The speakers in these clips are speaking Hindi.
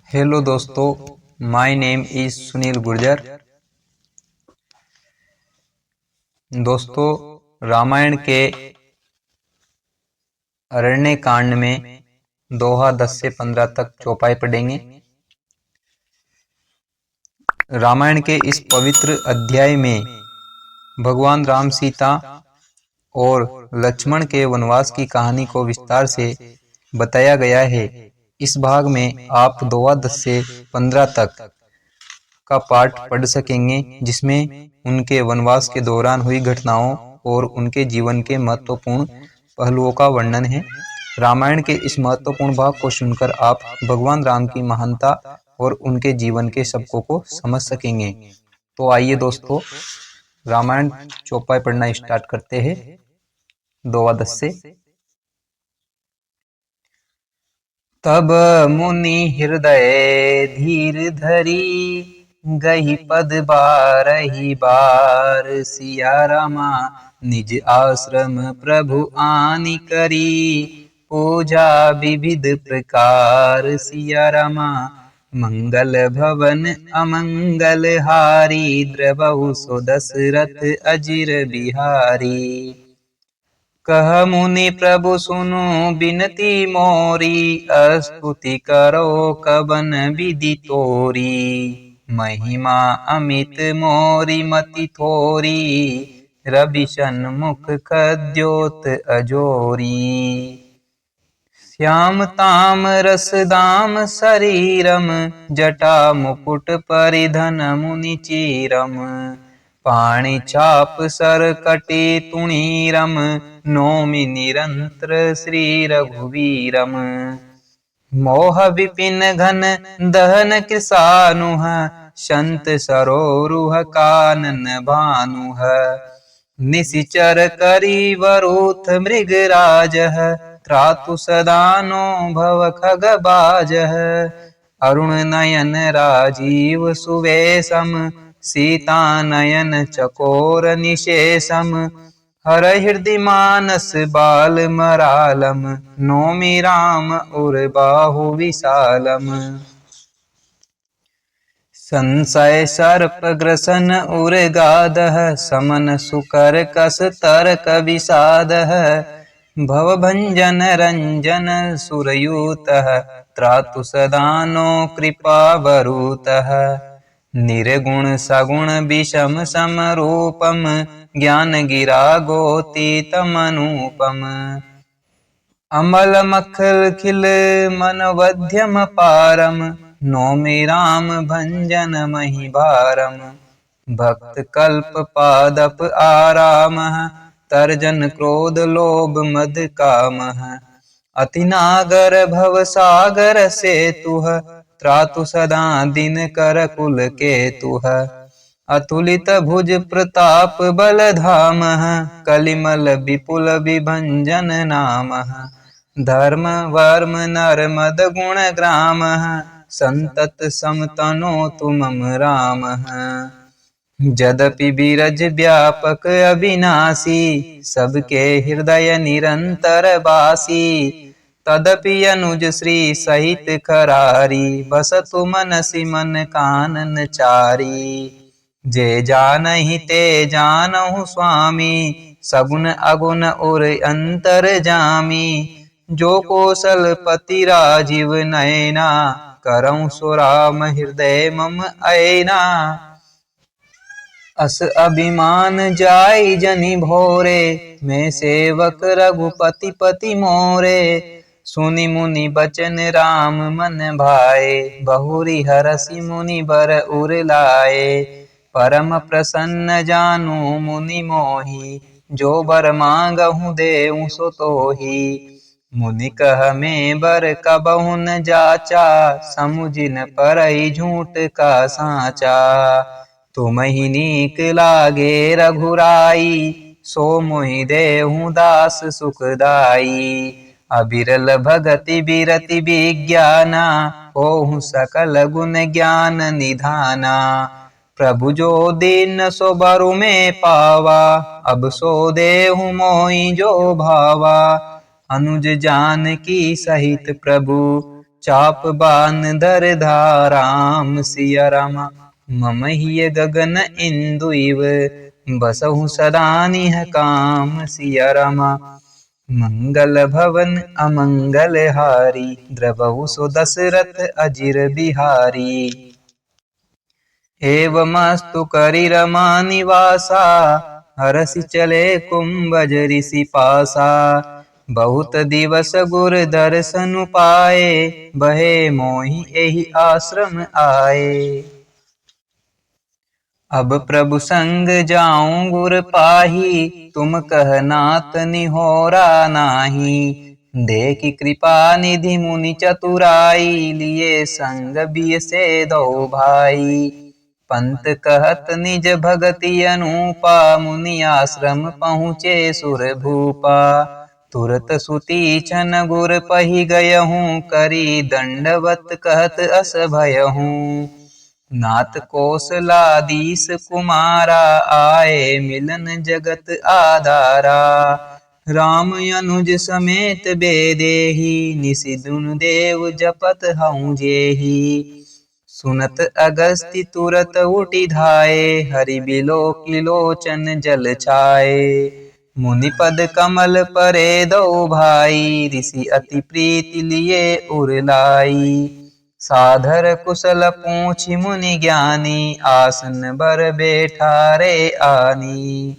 हेलो दोस्तों, my name is Sunil Gurjar. दोस्तों, रामायण के अरण्य कांड में दोहा 10 से 15 तक चौपाई पढ़ेंगे। रामायण के इस पवित्र अध्याय में भगवान राम, सीता और लक्ष्मण के वनवास की कहानी को विस्तार से बताया गया है। इस भाग में आप दोहा 10 से 15 तक का पाठ पढ़ सकेंगे, जिसमें उनके वनवास के दौरान हुई घटनाओं और उनके जीवन के महत्वपूर्ण पहलुओं का वर्णन है। रामायण के इस महत्वपूर्ण भाग को सुनकर आप भगवान राम की महानता और उनके जीवन के सबकों को समझ सकेंगे। तो आइए दोस्तों, रामायण चौपाई पढ़ना स्टार्ट करते हैं। दोहा 10 से। तब मुनि हृदय धीर धरी, गही पद बारही बार। सिया रामा निज आश्रम प्रभु आनि करी, पूजा विविध प्रकार। सिया रामा मंगल भवन अमंगल हारी, द्रवहु सो दशरथ अजिर बिहारी। कह मुनि प्रभु सुनु बिनती मोरी, स्तुति करो कवन विधि तोरी। महिमा अमित मोरी मति थोरी, रवि सन्मुख खद्योत अजोरी। श्याम ताम रस दाम शरीरम, जटा मुकुट परिधन मुनि चीरम। पाणि छाप सर कटी तुणीरम, नौमि निरंतर श्री रघुवीरम। मोह विपिन घन दहन कृसानुह, संत सरोरुह कानन भानुह। निशिचर करी वरुथ मृगराजः, त्रातु सदानो भव खगबाजः। अरुण नयन राजीव सुवेशम, सीता नयन चकोर निशेषम। हर हृदय मानस बाल मरालम, नौमि राम उर बाहु विशालम। संशय सर्प ग्रसन उर गादः, समन सुकर कस तरक विषादः। भवभंजन रंजन सुरयूतः, त्रातु सदानो कृपावरूतः। निर्गुण सगुण विषम समरूपम, ज्ञान गिरा गोतीतमनूपम। अमल मखल खिल मनवध्यम पारम, नौमि राम भंजन मही भारम। भक्त कल्प पादप आरामः, तर्जन क्रोध लोभ मद कामः। अति नागर भव सागर सेतुः, त्रातु सदा दिन कर कुल केतुः। अतुलित भुज प्रताप बल धामः, कलिमल विपुल विभंजन नामः। धर्म वर्म नर मद गुण ग्रामः, संतत समतनो तुमम रामः। यद्यपि बिरज व्यापक अविनाशी, सबके हृदय निरंतर बासी। तदपि अनुज श्री सहित खरारी, बसतु मनसि मन कानन चारी। जे जानहि ते जानहु स्वामी, सगुन अगुन उर अंतर जामी। जो कौशल पति राजीव नयना, करऊँ सो राम हृदय मम ऐना। अस अभिमान जाई जनि भोरे, मैं सेवक रघुपति पति मोरे। सुनि मुनि बचन राम मन भाए, बहुरी हरसि मुनि बर उर लाए। परम प्रसन्न जानु मुनि मोहि, जो बर मांगहु देऊँ सो तोहि। मुनि कह मैं बर कबहु न जाचा, समुझि न परई झूठ का साचा। तुमहि नीक लागे रघुराई, सो मोहि देहु दास सुखदाई। अबिरल भगति बिरति विज्ञाना, होहु सकल गुण ज्ञान निधाना। प्रभु जो दीन सो बरु में पावा, अब सो देहु मोहि जो भावा। अनुज जानकी सहित प्रभु, चाप बान धर धाराम सिया रामा। मम हिय गगन इंदु इव बसहु सदा निह काम सिया रामा। मंगल भवन अमंगल हारी द्रवहु सो दशरथ अजिर बिहारी। एवमस्तु करि रमा निवासा हरसि चले कुंभज ऋषि पासा। बहुत दिवस गुर दर्शन पाए बहे मोहि एहि आश्रम आए। अब प्रभु संग जाऊं गुर पाही तुम कह नाथ निहोरा नाही। देखि कृपा निधि मुनि चतुराई लिए संग बिय से दो भाई। पंत कहत निज भगति अनुपा मुनि आश्रम पहुँचे सुर भूपा। तुरत सुती छन गुर पही गयहूँ करी दंडवत कहत अस भयहूँ। नाथ कौशलाधीश कुमारा आए मिलन जगत आधारा। राम अनुज समेत बेदेही निसि दुनु देव जपत हऊँ जेही। सुनत अगस्त्य तुरत उठि धाये हरि बिलोकि लोचन जल छाए। मुनि पद कमल परे दो भाई ऋषि अति प्रीति लिए उर लाई। साधर कुशल पूछि मुनि ज्ञानी आसन बर बैठारे आनी।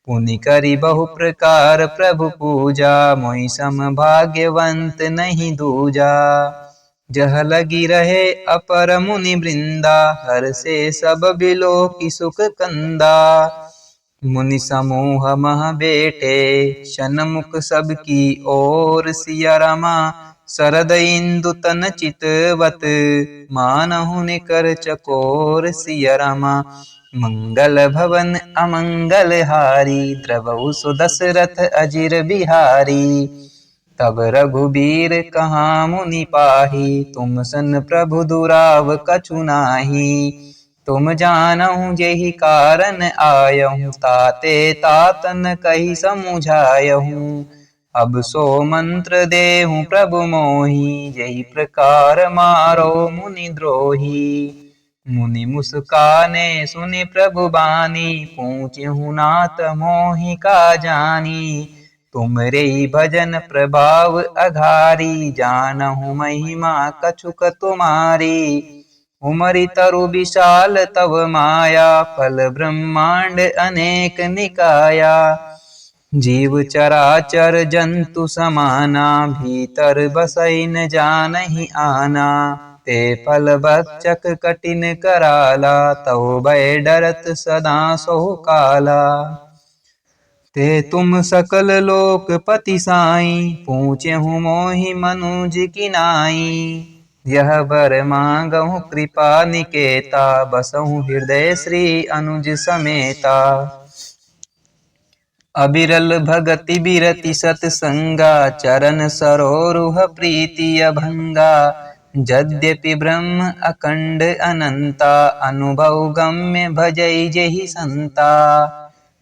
पुनि करि बहु प्रकार प्रभु पूजा मोहि सम भाग्यवंत नहीं दूजा। जह लगी रहे अपर मुनि वृंदा हर से सब बिलोकि सुख कंदा। मुनि समूह मह बैठे सन्मुख सबकी ओर सिया रामा। शरद इंदु तन चितवत मानहु निकर चकोर सिया रामा। मंगल भवन अमंगल हारी द्रवहु सो दशरथ अजिर बिहारी। तब रघुबीर कहाँ मुनि पाही तुम सन प्रभु दुराव कछु नाही। तुम जानहु जेहि कारण आयहूँ ताते तातन कहि समुझायहूँ। अब सो मंत्र देहूँ प्रभु मोहि जेहि प्रकार मारो मुनि द्रोही। मुनि मुस्काने सुनि प्रभु बानी पूछहु नाथ मोहि का जानी। तुमरे भजन प्रभाव अघारी जानहु महिमा कछुक तुम्हारी। उमरि तरु विशाल तव माया फल ब्रह्मांड अनेक निकाया। जीव चराचर जंतु समाना भीतर बसई न जानहि आना। ते फल भक्षक कठिन कराला तव भय डरत सदा सोहु काला। ते तुम सकल लोकपति साई पूछहु मोहि मनुज की नाई। यह बर मांगहु कृपा निकेता बसहु हृदय श्री अनुज समेता। अबिरल भगति बिरति सतसंगा चरण सरोरुह प्रीति अभंगा। यद्यपि ब्रह्म अखंड अनंता अनुभव गम्य भजई जेहि संता।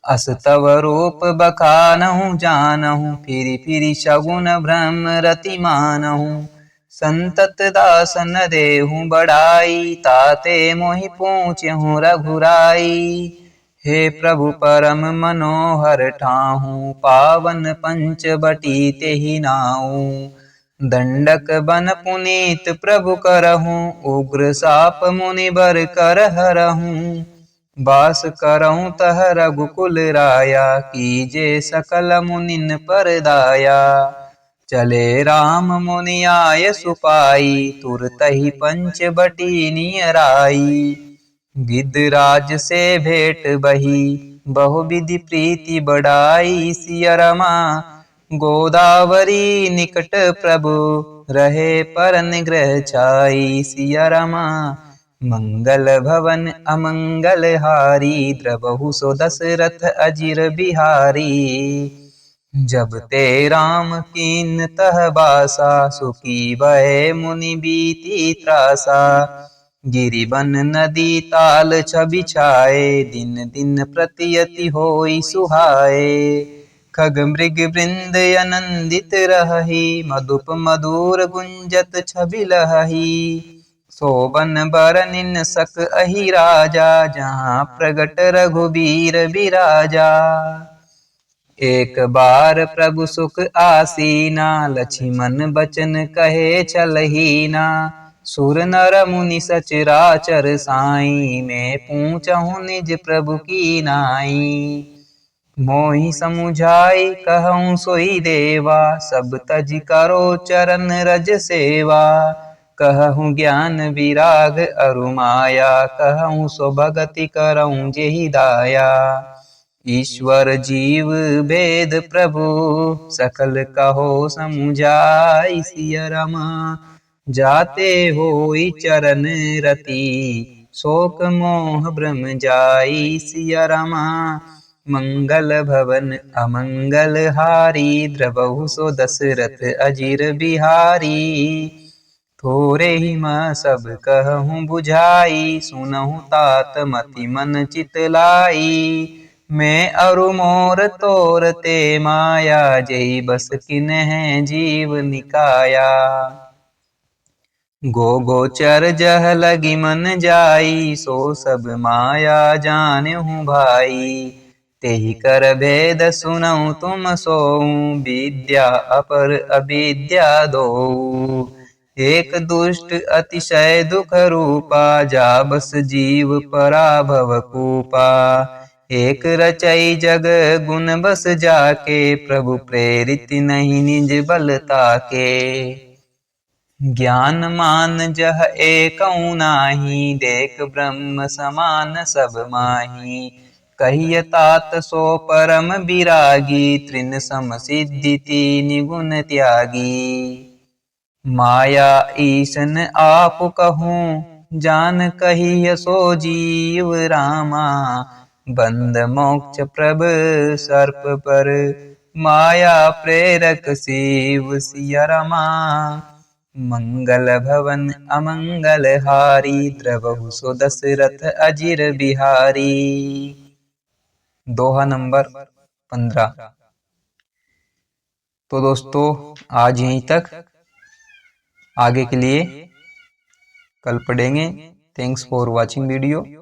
अस तव रूप बखानहु जानहु फिरि फिरि सगुन ब्रह्म रति मानहु। संतत दासन देहु बढ़ाई ताते मोहि पूछहु रघुराई। हे प्रभु परम मनोहर ठाहु पावन पंच बटी तेहि नाऊ। दंडक बन पुनीत प्रभु करहु उग्र साप मुनि बर कर हरहु। वास करहु तह रघुकुल राया कीजे सकल मुनिन पर दाया। चले राम मुनि आय सुपाई तुरतहि पंच बटी नियराई। गिद्धराज से भेंट बही बहु विधि प्रीति बढ़ाई। सिया रमा गोदावरी निकट प्रभु रहे पर निग्रह छाई। सिया रमा मंगल भवन अमंगल हारी द्रवहु सो दशरथ अजिर बिहारी। जब ते राम कीन तह बासा सुखी भय मुनि बीती त्रासा। गिरिवन नदी ताल छवि छाए दिन दिन प्रति अति होई सुहाए। खग मृग वृंद आनंदित रहहि, मधुप मधुर गुंजत छवि लहहि। सोबन बरनिन सक अहि राजा, जहाँ प्रगट रघुबीर बिराजा। एक बार प्रभु सुख आसीना, लक्ष्मण बचन कहे चलहीना। सुर नर मुनि सचराचर साई, मैं पूछहु निज प्रभु की नाई। मोहि समुझाई कहऊँ सोई देवा, सब तज करो चरण रज सेवा। कहूँ ज्ञान विराग अरु माया, कहूँ सो भगति करऊँ जेहि दाया। ईश्वर जीव भेद प्रभु, सकल कहो समुझाई। सिया रामा जाते होई चरण रति, शोक मोह भ्रम जाई। सिया रामा मंगल भवन अमंगल हारी, द्रवहु सो दशरथ अजिर बिहारी। थोरे ही मैं सब कहूँ बुझाई, सुनहु तात मति मन चित लाई। मैं अरु मोर तोर ते माया, जई बस किन्ह जीव निकाया। गो गोचर जह लगी मन जाई, सो सब माया जानहु भाई। तेहि कर भेद सुनऊँ तुम सोऊँ, विद्या अपर अविद्या दोऊ। एक दुष्ट अतिशय दुख रूपा, जा बस जीव पराभव कूपा। एक रचई जग गुण बस जाके, प्रभु प्रेरित नहीं निज बल ताके। ज्ञान मान जह एकऊ नाही, देख ब्रह्म समान सब माही। कहिय तात सो परम विरागी, तृण सम सिद्धि तीन गुण त्यागी। माया ईसन आप कहूँ, जान कहिय सो जीव रामा। बंद मोक्ष प्रभ सर्प पर, माया प्रेरक शिव सिया रामा। मंगल भवन अमंगल हारी, द्रवहु सो दशरथ अजिर बिहारी। दोहा नंबर 15। तो दोस्तों आज यहीं तक, आगे के लिए कल पढ़ेंगे। Thanks for watching video.